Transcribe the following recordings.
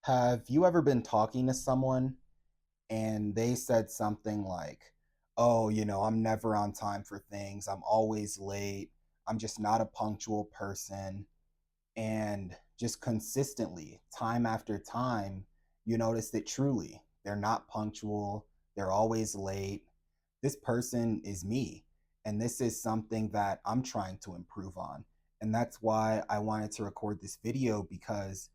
Have you ever been talking to someone and they said something like, "Oh, I'm never on time for things. I'm always late. I'm just not a punctual person." And just consistently, time after time, you notice that truly they're not punctual. They're always late. This person is me. And this is something that I'm trying to improve on. And that's why I wanted to record this video because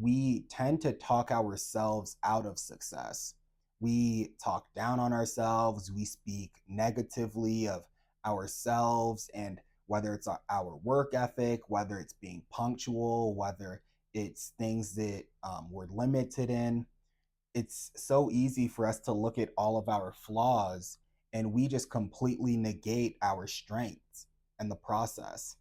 we tend to talk ourselves out of success. We talk down on ourselves. We speak negatively of ourselves and whether it's our work ethic, whether it's being punctual, whether it's things that we're limited in. It's so easy for us to look at all of our flaws and we just completely negate our strengths and the process.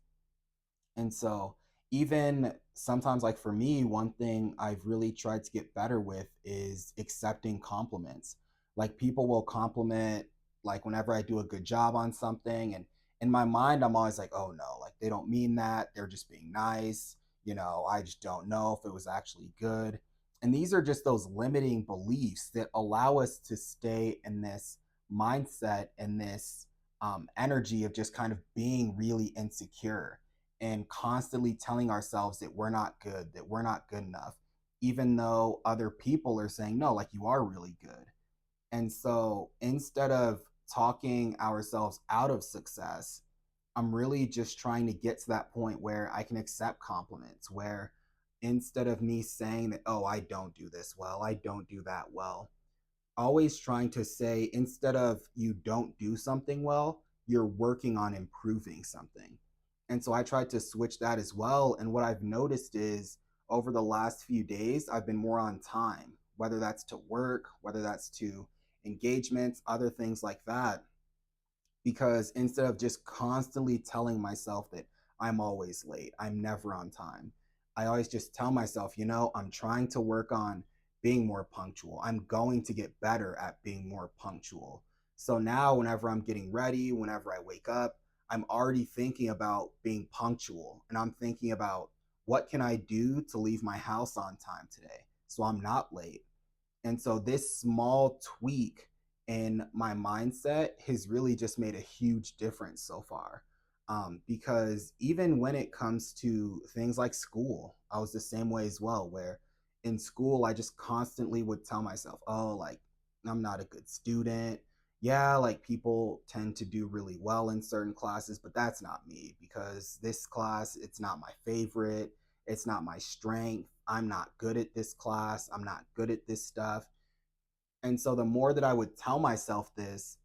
And so, even sometimes, like for me, one thing I've really tried to get better with is accepting compliments. Like, people will compliment, like, whenever I do a good job on something. And in my mind, I'm always like, oh no, like, they don't mean that. They're just being nice. I just don't know if it was actually good. And these are just those limiting beliefs that allow us to stay in this mindset and this energy of just kind of being really insecure and constantly telling ourselves that we're not good, that we're not good enough, even though other people are saying, no, like you are really good. And so instead of talking ourselves out of success, I'm really just trying to get to that point where I can accept compliments, where instead of me saying that, oh, I don't do this well, I don't do that well, always trying to say, instead of you don't do something well, you're working on improving something. And so I tried to switch that as well. And what I've noticed is over the last few days, I've been more on time, whether that's to work, whether that's to engagements, other things like that. Because instead of just constantly telling myself that I'm always late, I'm never on time, I always just tell myself, I'm trying to work on being more punctual. I'm going to get better at being more punctual. So now, whenever I'm getting ready, whenever I wake up, I'm already thinking about being punctual and I'm thinking about what can I do to leave my house on time today so I'm not late. And so this small tweak in my mindset has really just made a huge difference so far. Because even when it comes to things like school, I was the same way as well, where in school, I just constantly would tell myself, oh, like, I'm not a good student. Yeah, like people tend to do really well in certain classes, but that's not me because this class, it's not my favorite. It's not my strength. I'm not good at this class. I'm not good at this stuff. And so the more that I would tell myself this,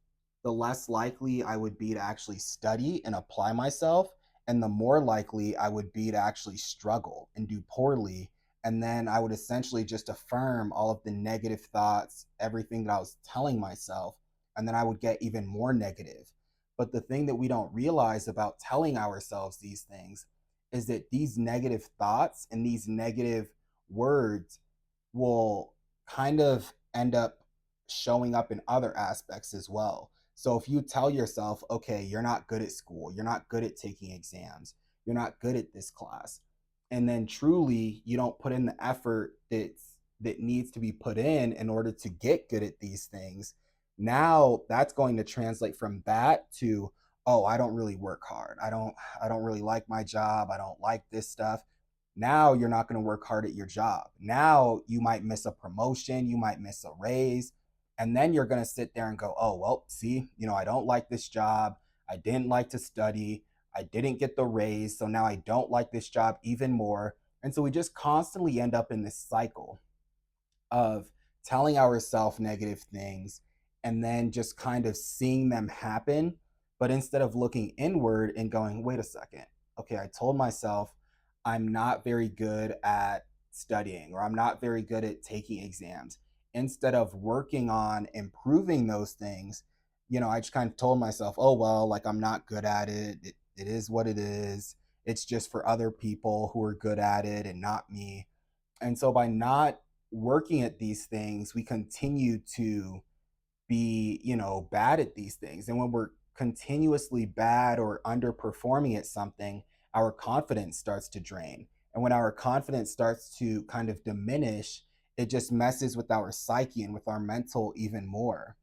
the less likely I would be to actually study and apply myself. And the more likely I would be to actually struggle and do poorly. And then I would essentially just affirm all of the negative thoughts, everything that I was telling myself. And then I would get even more negative. But the thing that we don't realize about telling ourselves these things is that these negative thoughts and these negative words will kind of end up showing up in other aspects as well. So if you tell yourself, okay, you're not good at school, you're not good at taking exams, you're not good at this class, and then truly you don't put in the effort that needs to be put in order to get good at these things, now that's going to translate from that to, oh, I don't really work hard. I don't really like my job. I don't like this stuff. Now you're not going to work hard at your job. Now you might miss a promotion, you might miss a raise, and then you're going to sit there and go, oh, well, see, I don't like this job. I didn't like to study. I didn't get the raise. So now I don't like this job even more. And so we just constantly end up in this cycle of telling ourselves negative things and then just kind of seeing them happen. But instead of looking inward and going, wait a second, okay, I told myself I'm not very good at studying or I'm not very good at taking exams. Instead of working on improving those things, I just kind of told myself, oh, well, like I'm not good at it. It is what it is. It's just for other people who are good at it and not me. And so by not working at these things, we continue to be, bad at these things. And when we're continuously bad or underperforming at something, our confidence starts to drain. And when our confidence starts to kind of diminish, it just messes with our psyche and with our mental even more.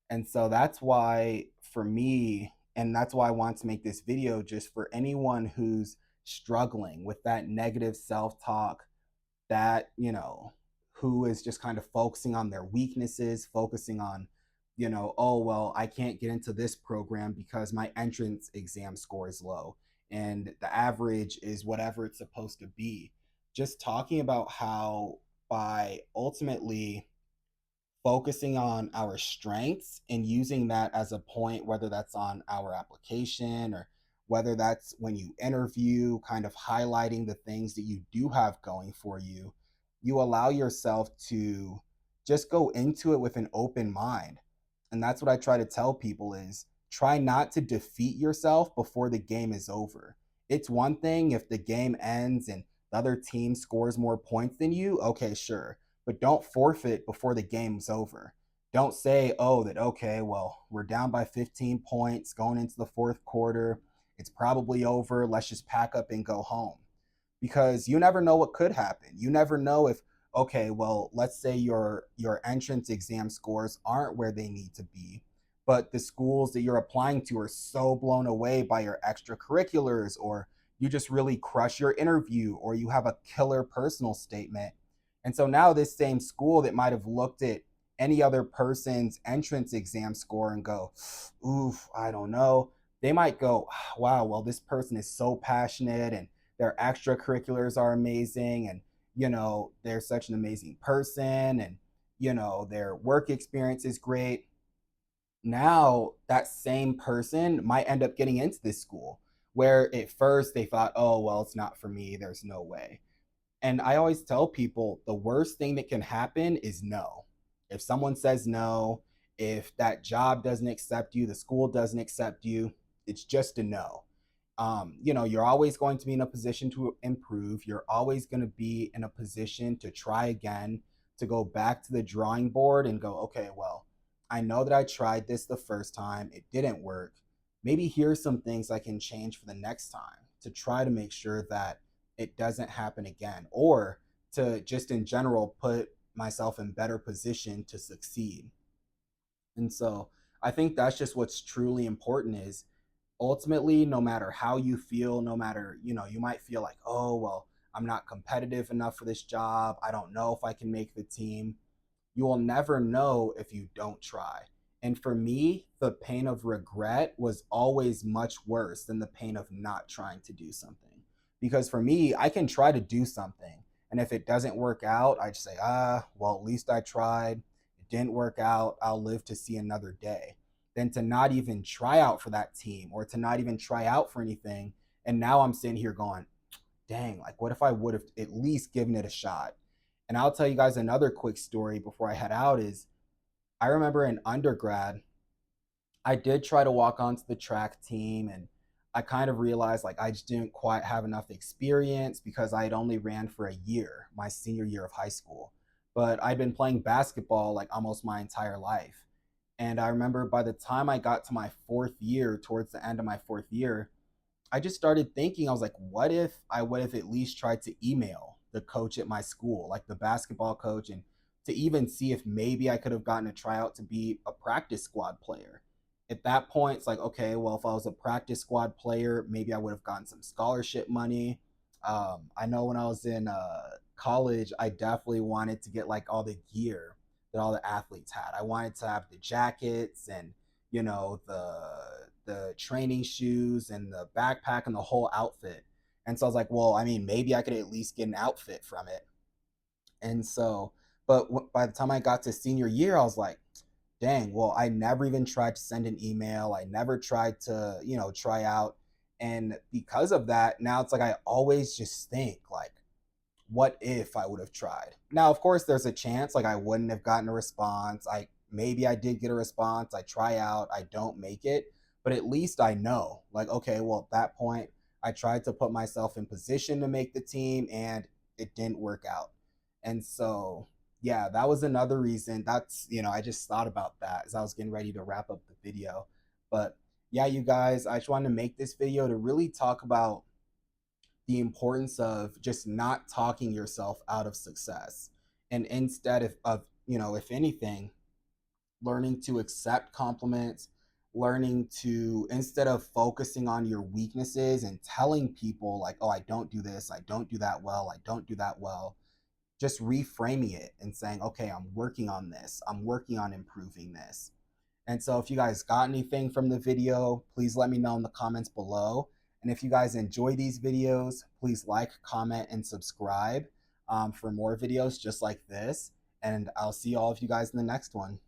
And so that's why, for me, and that's why I want to make this video, just for anyone who's struggling with that negative self talk, that, who is just kind of focusing on their weaknesses, focusing on, oh, well, I can't get into this program because my entrance exam score is low and the average is whatever it's supposed to be. Just talking about how, by ultimately focusing on our strengths and using that as a point, whether that's on our application or whether that's when you interview, kind of highlighting the things that you do have going for you, you allow yourself to just go into it with an open mind. And that's what I try to tell people is try not to defeat yourself before the game is over. It's one thing if the game ends and the other team scores more points than you, okay, sure, but don't forfeit before the game's over. Don't say, oh, that, okay, well, we're down by 15 points going into the fourth quarter. It's probably over. Let's just pack up and go home. Because you never know what could happen. You never know if, okay, well, let's say your entrance exam scores aren't where they need to be, but the schools that you're applying to are so blown away by your extracurriculars, or you just really crush your interview, or you have a killer personal statement. And so now this same school that might have looked at any other person's entrance exam score and go, oof, I don't know. They might go, wow, well, this person is so passionate and their extracurriculars are amazing, and they're such an amazing person, and their work experience is great. Now that same person might end up getting into this school where at first they thought, oh, well, it's not for me, there's no way. And I always tell people the worst thing that can happen is no. If someone says no, if that job doesn't accept you, the school doesn't accept you, it's just a no. You're always going to be in a position to improve. You're always going to be in a position to try again, to go back to the drawing board and go, okay, well, I know that I tried this the first time, it didn't work. Maybe here's some things I can change for the next time to try to make sure that it doesn't happen again, or to just in general put myself in better position to succeed. And so I think that's just what's truly important is ultimately, no matter how you feel, no matter, you might feel like, oh, well, I'm not competitive enough for this job, I don't know if I can make the team. You will never know if you don't try. And for me, the pain of regret was always much worse than the pain of not trying to do something. Because for me, I can try to do something. And if it doesn't work out, I just say, well, at least I tried. It didn't work out. I'll live to see another day. Than to not even try out for that team or to not even try out for anything. And now I'm sitting here going, dang, like what if I would have at least given it a shot? And I'll tell you guys another quick story before I head out is I remember in undergrad, I did try to walk onto the track team, and I kind of realized like I just didn't quite have enough experience because I had only ran for a year, my senior year of high school. But I'd been playing basketball like almost my entire life. And I remember by the time I got to my fourth year, towards the end of my fourth year, I just started thinking, I was like, what if I would have at least tried to email the coach at my school, like the basketball coach, and to even see if maybe I could have gotten a tryout to be a practice squad player. At that point, it's like, okay, well, if I was a practice squad player, maybe I would have gotten some scholarship money. I know when I was in college, I definitely wanted to get like all the gear that all the athletes had. I wanted to have the jackets and the training shoes and the backpack and the whole outfit. And so I was like, well, I mean, maybe I could at least get an outfit from it. And so, but by the time I got to senior year, I was like, dang, well, I never even tried to send an email. I never tried to, try out. And because of that, now it's like I always just think like, what if I would have tried? Now, of course, there's a chance like I wouldn't have gotten a response. Maybe I did get a response. I try out, I don't make it, but at least I know. Like, okay, well, at that point, I tried to put myself in position to make the team, and it didn't work out. And so, yeah, that was another reason. That's I just thought about that as I was getting ready to wrap up the video. But yeah, you guys, I just wanted to make this video to really talk about the importance of just not talking yourself out of success. And instead of if anything, learning to accept compliments, learning to, instead of focusing on your weaknesses and telling people like, oh, I don't do this, I don't do that well, I don't do that well, just reframing it and saying, okay, I'm working on this, I'm working on improving this. And so if you guys got anything from the video, please let me know in the comments below. And if you guys enjoy these videos, please like, comment, and subscribe for more videos just like this. And I'll see all of you guys in the next one.